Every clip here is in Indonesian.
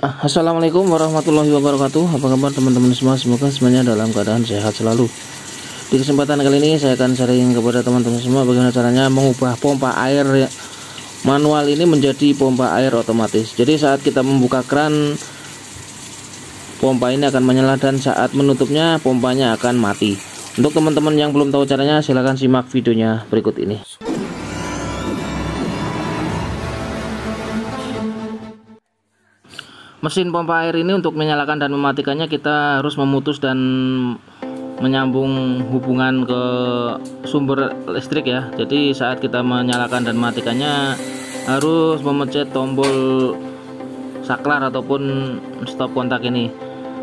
Assalamualaikum warahmatullahi wabarakatuh. Apa kabar teman-teman semua? Semoga semuanya dalam keadaan sehat selalu. Di kesempatan kali ini saya akan sharing kepada teman-teman semua bagaimana caranya mengubah pompa air manual ini menjadi pompa air otomatis. Jadi saat kita membuka keran, pompa ini akan menyala, dan saat menutupnya pompanya akan mati. Untuk teman-teman yang belum tahu caranya, silahkan simak videonya berikut ini. Mesin pompa air ini untuk menyalakan dan mematikannya kita harus memutus dan menyambung hubungan ke sumber listrik ya. Jadi saat kita menyalakan dan mematikannya harus memencet tombol saklar ataupun stop kontak ini.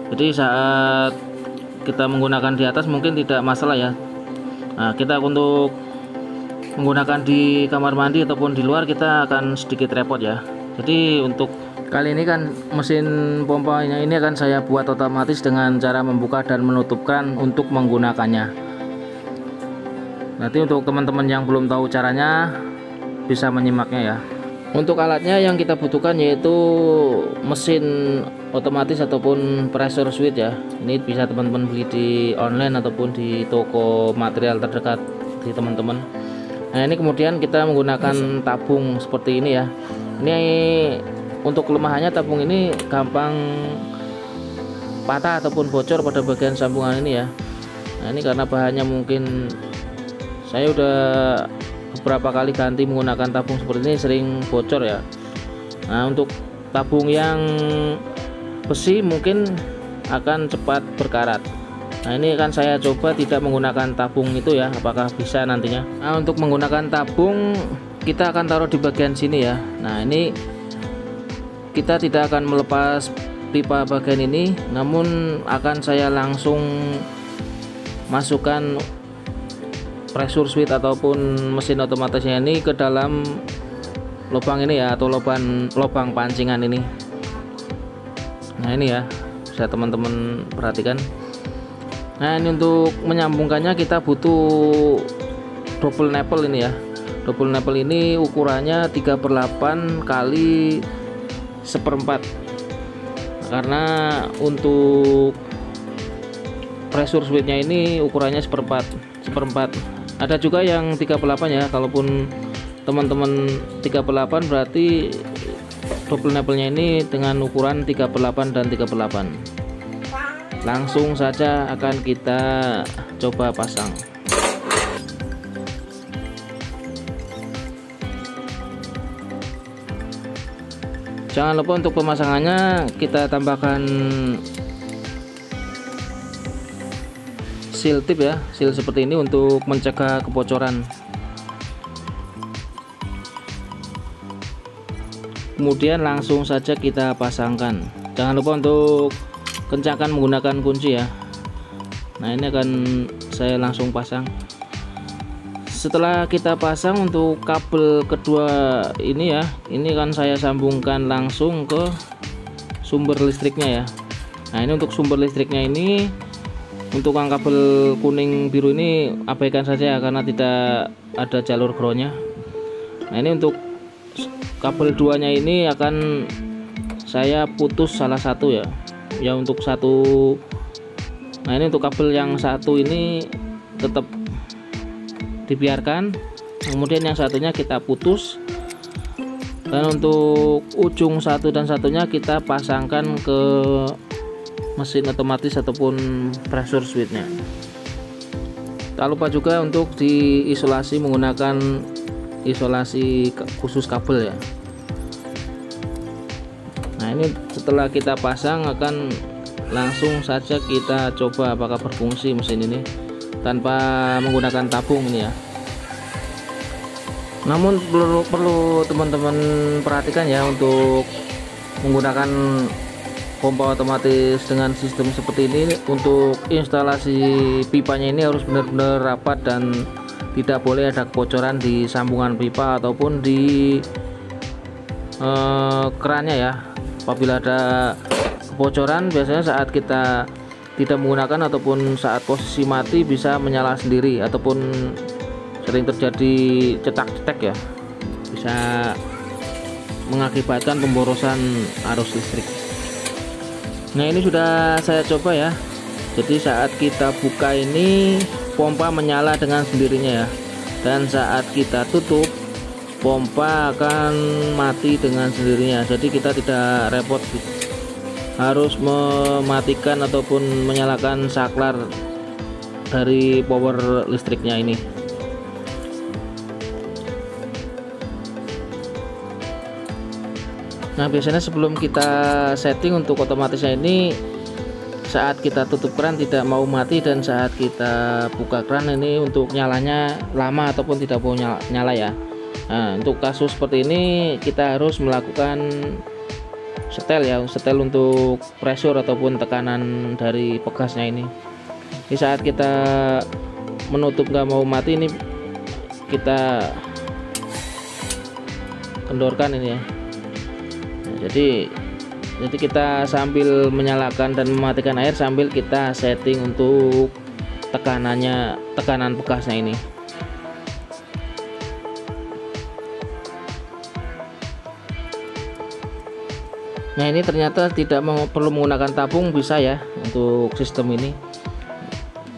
Jadi saat kita menggunakan di atas mungkin tidak masalah ya. Nah, kita untuk menggunakan di kamar mandi ataupun di luar kita akan sedikit repot ya. Jadi untuk kali ini kan mesin pompanya ini akan saya buat otomatis dengan cara membuka dan menutupkan untuk menggunakannya. Nanti untuk teman-teman yang belum tahu caranya bisa menyimaknya ya. Untuk alatnya yang kita butuhkan yaitu mesin otomatis ataupun pressure switch ya. Ini bisa teman-teman beli di online ataupun di toko material terdekat di teman-teman. Nah, ini kemudian kita menggunakan tabung seperti ini ya. Ini untuk kelemahannya, tabung ini gampang patah ataupun bocor pada bagian sambungan ini ya. Nah, ini karena bahannya mungkin saya udah beberapa kali ganti menggunakan tabung seperti ini, sering bocor ya. Nah, untuk tabung yang besi mungkin akan cepat berkarat. Nah, ini akan saya coba tidak menggunakan tabung itu ya, apakah bisa nantinya. Nah, untuk menggunakan tabung kita akan taruh di bagian sini ya. Nah, ini kita tidak akan melepas pipa bagian ini, namun akan saya langsung masukkan pressure switch ataupun mesin otomatisnya ini ke dalam lubang ini ya, atau lubang pancingan ini. Nah, ini ya, bisa teman-teman perhatikan. Nah, ini untuk menyambungkannya kita butuh double nipple ini ya. Double nipple ini ukurannya 3/8 kali 1/4, karena untuk pressure switchnya ini ukurannya 1/4. Ada juga yang 3/8 ya. Kalaupun teman-teman 3/8 berarti double nipple-nya ini dengan ukuran 3/8 dan 3/8. Langsung saja akan kita coba pasang. Jangan lupa untuk pemasangannya kita tambahkan seal tip ya, seal seperti ini untuk mencegah kebocoran. Kemudian langsung saja kita pasangkan. Jangan lupa untuk kencangkan menggunakan kunci ya. Nah, ini akan saya langsung pasang. Setelah kita pasang, untuk kabel kedua ini ya, ini kan saya sambungkan langsung ke sumber listriknya ya. Nah, ini untuk sumber listriknya ini, untuk yang kabel kuning biru ini abaikan saja karena tidak ada jalur groundnya. Nah, ini untuk kabel duanya ini akan saya putus salah satu ya. Ya, untuk satu. Nah, ini untuk kabel yang satu ini tetap dibiarkan, kemudian yang satunya kita putus, dan untuk ujung satu dan satunya kita pasangkan ke mesin otomatis ataupun pressure switchnya. Tak lupa juga untuk diisolasi menggunakan isolasi khusus kabel ya. Nah, ini setelah kita pasang akan langsung saja kita coba apakah berfungsi mesin ini tanpa menggunakan tabung ini ya. Namun perlu teman-teman perhatikan ya, untuk menggunakan pompa otomatis dengan sistem seperti ini, untuk instalasi pipanya ini harus benar-benar rapat dan tidak boleh ada kebocoran di sambungan pipa ataupun di kerannya ya. Apabila ada kebocoran, biasanya saat kita tidak menggunakan ataupun saat posisi mati bisa menyala sendiri, ataupun sering terjadi cetak-cetek ya, bisa mengakibatkan pemborosan arus listrik. Nah, ini sudah saya coba ya. Jadi saat kita buka ini pompa menyala dengan sendirinya ya, dan saat kita tutup pompa akan mati dengan sendirinya. Jadi kita tidak repot harus mematikan ataupun menyalakan saklar dari power listriknya ini. Nah, biasanya sebelum kita setting untuk otomatisnya ini, saat kita tutup keran tidak mau mati, dan saat kita buka keran ini untuk nyalanya lama ataupun tidak mau nyala ya. Nah, untuk kasus seperti ini kita harus melakukan setel ya, setel untuk pressure ataupun tekanan dari pegasnya ini. Di saat kita menutup nggak mau mati ini, kita kendorkan ini ya. Nah, jadi kita sambil menyalakan dan mematikan air sambil kita setting untuk tekanan pegasnya ini. Nah, ini ternyata tidak perlu menggunakan tabung, bisa ya untuk sistem ini.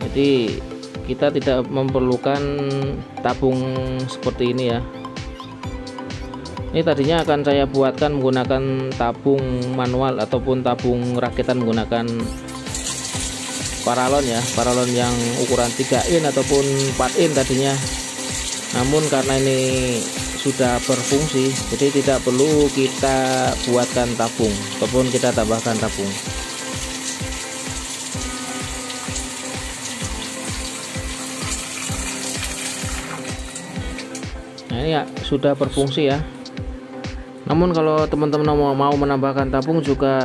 Jadi kita tidak memerlukan tabung seperti ini ya. Ini tadinya akan saya buatkan menggunakan tabung manual ataupun tabung rakitan menggunakan paralon ya, paralon yang ukuran 3 in ataupun 4 in tadinya. Namun karena ini sudah berfungsi, jadi tidak perlu kita buatkan tabung ataupun kita tambahkan tabung. Nah, ini ya sudah berfungsi ya. Namun kalau teman-teman mau menambahkan tabung juga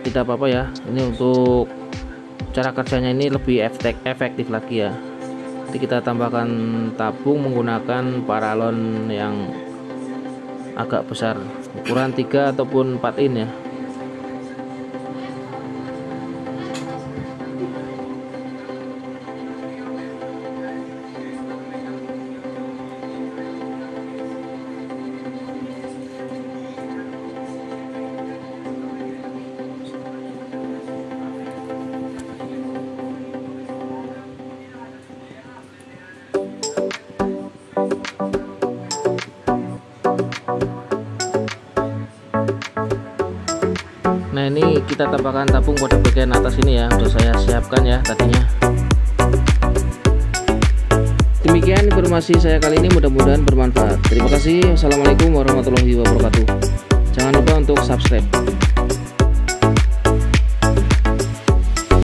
tidak apa-apa ya. Ini untuk cara kerjanya ini lebih efektif lagi ya. Jadi kita tambahkan tabung menggunakan paralon yang agak besar, ukuran 3 ataupun 4 in ya. Nah, ini kita tambahkan tabung pada bagian atas ini ya, udah saya siapkan ya tadinya. Demikian informasi saya kali ini, mudah-mudahan bermanfaat. Terima kasih. Wassalamualaikum warahmatullahi wabarakatuh. Jangan lupa untuk subscribe.